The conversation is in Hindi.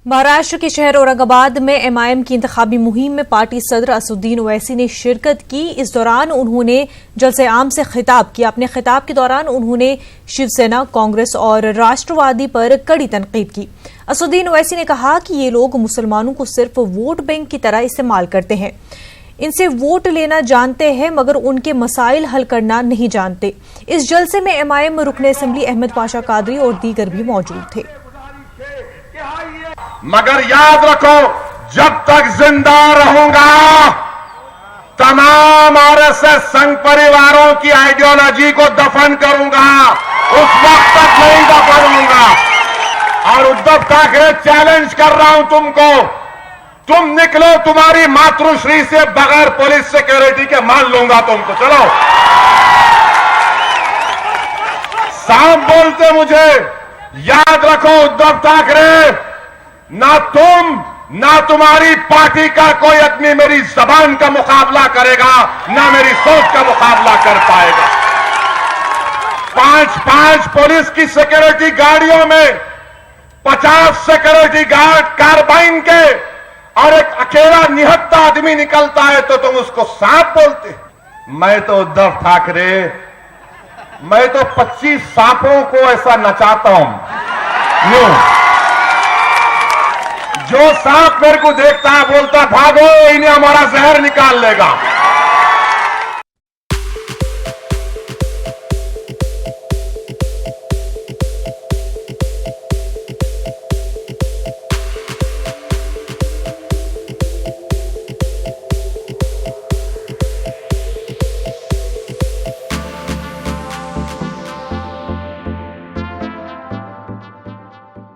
महाराष्ट्र के शहर औरंगाबाद में एमआईएम की इंतखाबी मुहिम में पार्टी सदर असदुद्दीन ओवैसी ने शिरकत की। इस दौरान उन्होंने जलसे आम से खिताब किया। अपने खिताब के दौरान उन्होंने शिवसेना, कांग्रेस और राष्ट्रवादी पर कड़ी तनकीद की। असदुद्दीन ओवैसी ने कहा कि ये लोग मुसलमानों को सिर्फ वोट बैंक की तरह इस्तेमाल करते हैं, इनसे वोट लेना जानते हैं मगर उनके मसाइल हल करना नहीं जानते। इस जलसे में एमआईएम रुकने असेंबली अहमद पाशा कादरी और दीगर भी मौजूद थे। मगर याद रखो, जब तक जिंदा रहूंगा तमाम आरएसएस संघ परिवारों की आइडियोलॉजी को दफन करूंगा। उस वक्त तक नहीं दफन होऊंगा। और उद्धव ठाकरे, चैलेंज कर रहा हूं तुमको, तुम निकलो, तुम्हारी मातृश्री से बगैर पुलिस सिक्योरिटी के मान लूंगा तुमको। चलो, साफ बोलते मुझे। याद रखो उद्धव ठाकरे, ना तुम ना तुम्हारी पार्टी का कोई आदमी मेरी जबान का मुकाबला करेगा, ना मेरी सोच का मुकाबला कर पाएगा। 5-5 पुलिस की सिक्योरिटी गाड़ियों में 50 सिक्योरिटी गार्ड कार्बाइन के और एक अकेला निहत्था आदमी निकलता है तो तुम उसको सांप बोलते। मैं तो उद्धव ठाकरे, मैं तो 25 सांपों को ऐसा नचाता हूं। यूं जो सांप मेरे को देखता है बोलता भागो, इन्हें हमारा जहर निकाल लेगा।